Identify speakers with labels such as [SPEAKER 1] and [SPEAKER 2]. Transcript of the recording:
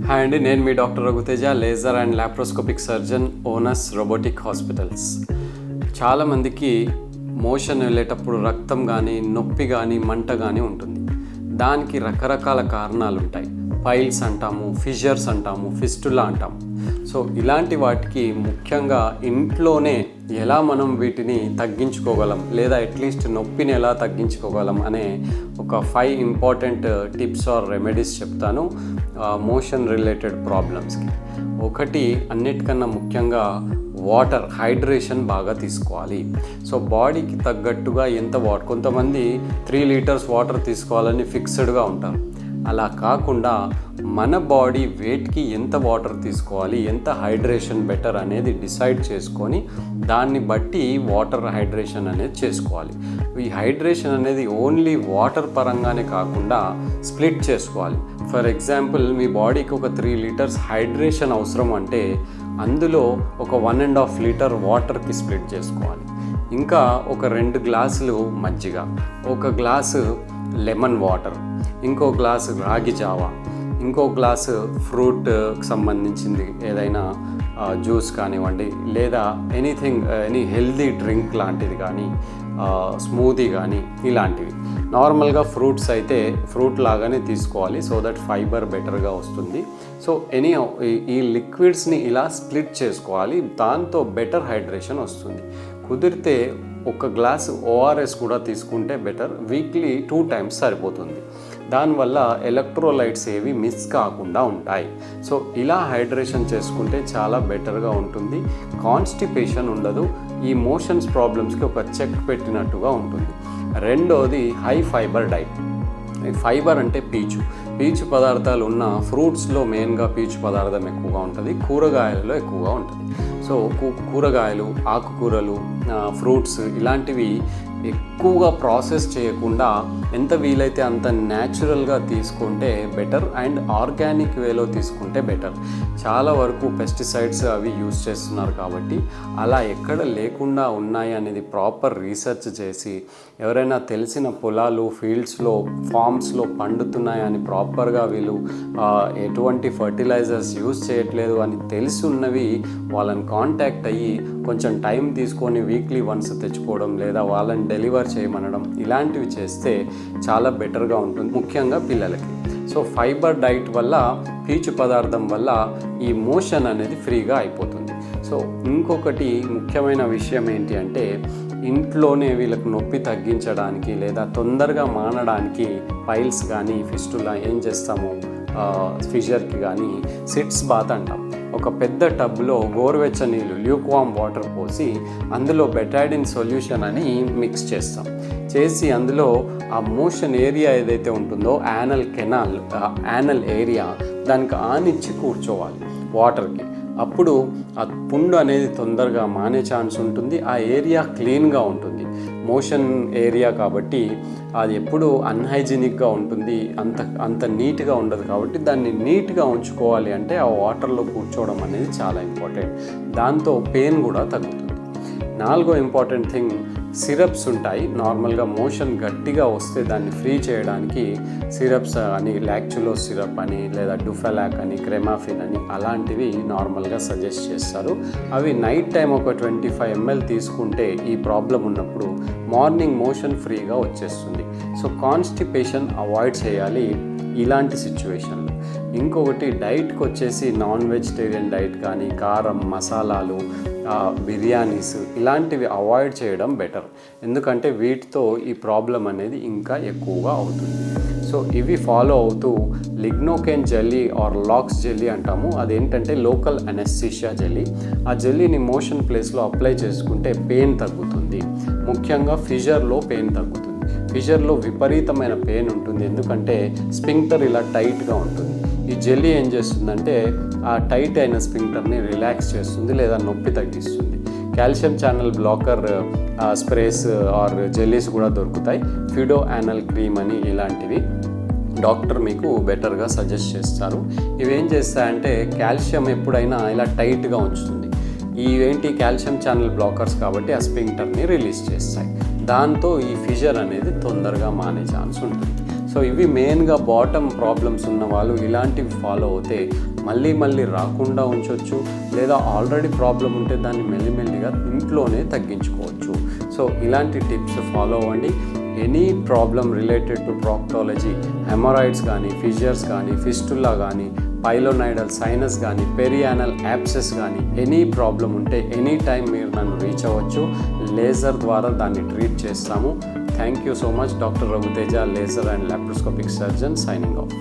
[SPEAKER 1] Hi అండి, నేను మీ doctor Raghuteja, laser and laparoscopic surgeon, Onus robotic hospitals. చాలామందికి మోషన్ వెళ్ళేటప్పుడు రక్తం కానీ, నొప్పి కానీ, మంట కానీ ఉంటుంది. దానికి రకరకాల కారణాలు ఉంటాయి. పైల్స్ అంటాము, ఫిషర్స్ అంటాము, ఫిస్టులా అంటాము. సో ఇలాంటి వాటికి ముఖ్యంగా ఇంట్లోనే ఎలా మనం వీటిని తగ్గించుకోగలం, లేదా అట్లీస్ట్ నొప్పిని ఎలా తగ్గించుకోగలం అనే ఒక 5 ఇంపార్టెంట్ టిప్స్ ఆర్ రెమెడీస్ చెప్తాను మోషన్ రిలేటెడ్ ప్రాబ్లమ్స్కి. ఒకటి, అన్నిటికన్నా ముఖ్యంగా వాటర్ హైడ్రేషన్ బాగా తీసుకోవాలి. సో బాడీకి తగ్గట్టుగా ఎంత వాటర్, కొంతమంది 3 లీటర్స్ వాటర్ తీసుకోవాలని ఫిక్స్డ్గా ఉంటారు. అలా కాకుండా మన బాడీ వెయిట్కి ఎంత వాటర్ తీసుకోవాలి, ఎంత హైడ్రేషన్ బెటర్ అనేది డిసైడ్ చేసుకొని దాన్ని బట్టి వాటర్ హైడ్రేషన్ అనేది చేసుకోవాలి. ఈ హైడ్రేషన్ అనేది ఓన్లీ వాటర్ పరంగానే కాకుండా స్ప్లిట్ చేసుకోవాలి. ఫర్ ఎగ్జాంపుల్, మీ బాడీకి ఒక 3 లీటర్స్ హైడ్రేషన్ అవసరం అంటే అందులో ఒక 1.5 లీటర్ వాటర్కి స్ప్లిట్ చేసుకోవాలి. ఇంకా ఒక 2 గ్లాసులు మజ్జిగ, ఒక గ్లాసు లెమన్ వాటర్, ఇంకో గ్లాసు రాగి జావా, ఇంకో గ్లాసు ఫ్రూట్కి సంబంధించింది ఏదైనా జ్యూస్ కానివ్వండి, లేదా ఎనీ హెల్దీ డ్రింక్ లాంటిది కానీ, స్మూదీ కానీ, ఇలాంటివి. నార్మల్గా ఫ్రూట్స్ అయితే ఫ్రూట్ లాగానే తీసుకోవాలి, సో దట్ ఫైబర్ బెటర్గా వస్తుంది. సో ఈ లిక్విడ్స్ని ఇలా స్ప్లిట్ చేసుకోవాలి, దాంతో బెటర్ హైడ్రేషన్ వస్తుంది. కుదిరితే ఒక గ్లాసు ఓఆర్ఎస్ కూడా తీసుకుంటే బెటర్. వీక్లీ 2 టైమ్స్ సరిపోతుంది. దానివల్ల ఎలక్ట్రోలైట్స్ ఏవి మిస్ కాకుండా ఉంటాయి. సో ఇలా హైడ్రేషన్ చేసుకుంటే చాలా బెటర్గా ఉంటుంది. కాన్స్టిపేషన్ ఉండదు. ఈ మోషన్స్ ప్రాబ్లమ్స్కి ఒక చెక్ పెట్టినట్టుగా ఉంటుంది. రెండోది, హై ఫైబర్ డైట్. ఫైబర్ అంటే పీచు పదార్థాలు ఉన్న ఫ్రూట్స్లో మెయిన్గా పీచు పదార్థం ఎక్కువగా ఉంటుంది, కూరగాయలలో ఎక్కువగా ఉంటుంది. సో కూరగాయలు, ఆకుకూరలు, ఫ్రూట్స్ ఇలాంటివి ఎక్కువగా ప్రాసెస్ చేయకుండా ఎంత వీలైతే అంత న్యాచురల్గా తీసుకుంటే బెటర్, అండ్ ఆర్గానిక్ వేలో తీసుకుంటే బెటర్. చాలా వరకు పెస్టిసైడ్స్ అవి యూజ్ చేస్తున్నారు కాబట్టి అలా ఎక్కడ లేకుండా ఉన్నాయి అనేది ప్రాపర్ రీసెర్చ్ చేసి, ఎవరైనా తెలిసిన పొలాలు, ఫీల్డ్స్లో, ఫార్మ్స్లో పండుతున్నాయని ప్రాపర్గా వీళ్ళు ఎటువంటి ఫర్టిలైజర్స్ యూజ్ చేయట్లేదు అని తెలిసి ఉన్నవి వాళ్ళని కాంటాక్ట్ అయ్యి కొంచెం టైం తీసుకొని వీక్లీ వన్స్ తెచ్చుకోవడం, లేదా వాళ్ళని డెలివర్ చేయమనడం, ఇలాంటివి చేస్తే చాలా బెటర్గా ఉంటుంది, ముఖ్యంగా పిల్లలకి. సో ఫైబర్ డైట్ వల్ల, పీచు పదార్థం వల్ల ఈ మోషన్ అనేది ఫ్రీగా అయిపోతుంది. సో ఇంకొకటి ముఖ్యమైన విషయం ఏంటి అంటే, ఇంట్లోనే వీళ్ళకి నొప్పి తగ్గించడానికి లేదా తొందరగా మానడానికి పైల్స్ కానీ, ఫిస్టులా ఏం చేస్తాము, ఫిషర్కి కానీ సిట్స్ బాత్ అంటాం. ఒక పెద్ద టబ్లో గోరువెచ్చ నీళ్ళు, ల్యూక్వామ్ వాటర్ పోసి అందులో బెటాడిన్ సొల్యూషన్ అని మిక్స్ చేస్తాం. చేసి అందులో ఆ మోషన్ ఏరియా ఏదైతే ఉంటుందో యానల్ ఏరియా దానికి ఆనిచ్చి కూర్చోవాలి వాటర్కి. అప్పుడు ఆ పుండు అనేది తొందరగా మానే ఛాన్స్ ఉంటుంది. ఆ ఏరియా క్లీన్గా ఉంటుంది. మోషన్ ఏరియా కాబట్టి అది ఎప్పుడు అన్హైజీనిక్గా ఉంటుంది, అంత నీట్గా ఉండదు. కాబట్టి దాన్ని నీట్గా ఉంచుకోవాలి అంటే ఆ వాటర్లో కూర్చోవడం అనేది చాలా ఇంపార్టెంట్. దాంతో పెయిన్ కూడా తగ్గుతుంది. 4వ ఇంపార్టెంట్ థింగ్, సిరప్స్ ఉంటాయి. నార్మల్గా మోషన్ గట్టిగా వస్తే దాన్ని ఫ్రీ చేయడానికి సిరప్స్ అని, లాక్చులోస్ సిరప్ అని, లేదా డుఫెలాక్ అని, క్రెమాఫిన్ అని, అలాంటివి నార్మల్గా సజెస్ట్ చేస్తారు. అవి నైట్ టైం ఒక 25 ml తీసుకుంటే ఈ ప్రాబ్లం ఉన్నప్పుడు మార్నింగ్ మోషన్ ఫ్రీగా వచ్చేస్తుంది. సో కాన్స్టిపేషన్ అవాయిడ్ చేయాలి ఇలాంటి సిచ్యువేషన్లో. ఇంకొకటి, డైట్కి వచ్చేసి నాన్ వెజిటేరియన్ డైట్ కానీ, కారం, మసాలాలు, బిర్యానీస్ ఇలాంటివి అవాయిడ్ చేయడం బెటర్. ఎందుకంటే వీటితో ఈ ప్రాబ్లం అనేది ఇంకా ఎక్కువగా అవుతుంది. సో ఇవి ఫాలో అవుతూ లిగ్నోకెన్ జెల్లీ ఆర్ లాక్స్ జెల్లీ అంటాము. అదేంటంటే లోకల్ అనెస్థీషియా జెల్లీ. ఆ జెల్లీని మోషన్ ప్లేస్లో అప్లై చేసుకుంటే పెయిన్ తగ్గుతుంది. ముఖ్యంగా ఫిషర్లో పెయిన్ తగ్గుతుంది. ఫిషర్లో విపరీతమైన పెయిన్ ఉంటుంది, ఎందుకంటే స్పింక్టర్ ఇలా టైట్గా ఉంటుంది. ఈ జెల్లీ ఏం చేస్తుందంటే ఆ టైట్ అయిన స్పింక్టర్ని రిలాక్స్ చేస్తుంది, లేదా నొప్పి తగ్గిస్తుంది. Calcium channel blocker sprays or jellies కూడా దొరుకుతాయి. ఫిడో యానల్ క్రీమ్ అని, ఇలాంటివి డాక్టర్ మీకు బెటర్గా సజెస్ట్ చేస్తారు. ఇవేం చేస్తాయంటే కాల్షియం ఎప్పుడైనా ఇలా టైట్గా ఉంచుతుంది. ఇవేంటి కాల్షియం ఛానల్ బ్లాకర్స్ కాబట్టి ఆ స్పింక్టర్ని రిలీజ్ చేస్తాయి. దాంతో ఈ ఫిషర్ అనేది తొందరగా మానే ఛాన్స్ ఉంటుంది. సో ఇవి మెయిన్గా బాటమ్ ప్రాబ్లమ్స్ ఉన్న వాళ్ళు ఇలాంటివి ఫాలో అవుతే మళ్ళీ మళ్ళీ రాకుండా ఉంచవచ్చు, లేదా ఆల్రెడీ ప్రాబ్లం ఉంటే దాన్ని మెల్లిమెల్లిగా ఇంట్లోనే తగ్గించుకోవచ్చు. సో ఇలాంటి టిప్స్ ఫాలో అవ్వండి. Any problem related to proctology, hemorrhoids కానీ, ఫిషర్స్ కానీ, ఫిస్టులా కానీ, పైలోనైడల్ సైనస్ కానీ, పెరియానల్ యాప్సెస్ కానీ, ఎనీ ప్రాబ్లం ఉంటే ఎనీ టైం మీరు నన్ను రీచ్ అవ్వచ్చు. లేజర్ ద్వారా దాన్ని ట్రీట్ చేస్తాము. Thank you so much. Doctor Raghuteja, laser and laparoscopic surgeon, signing of.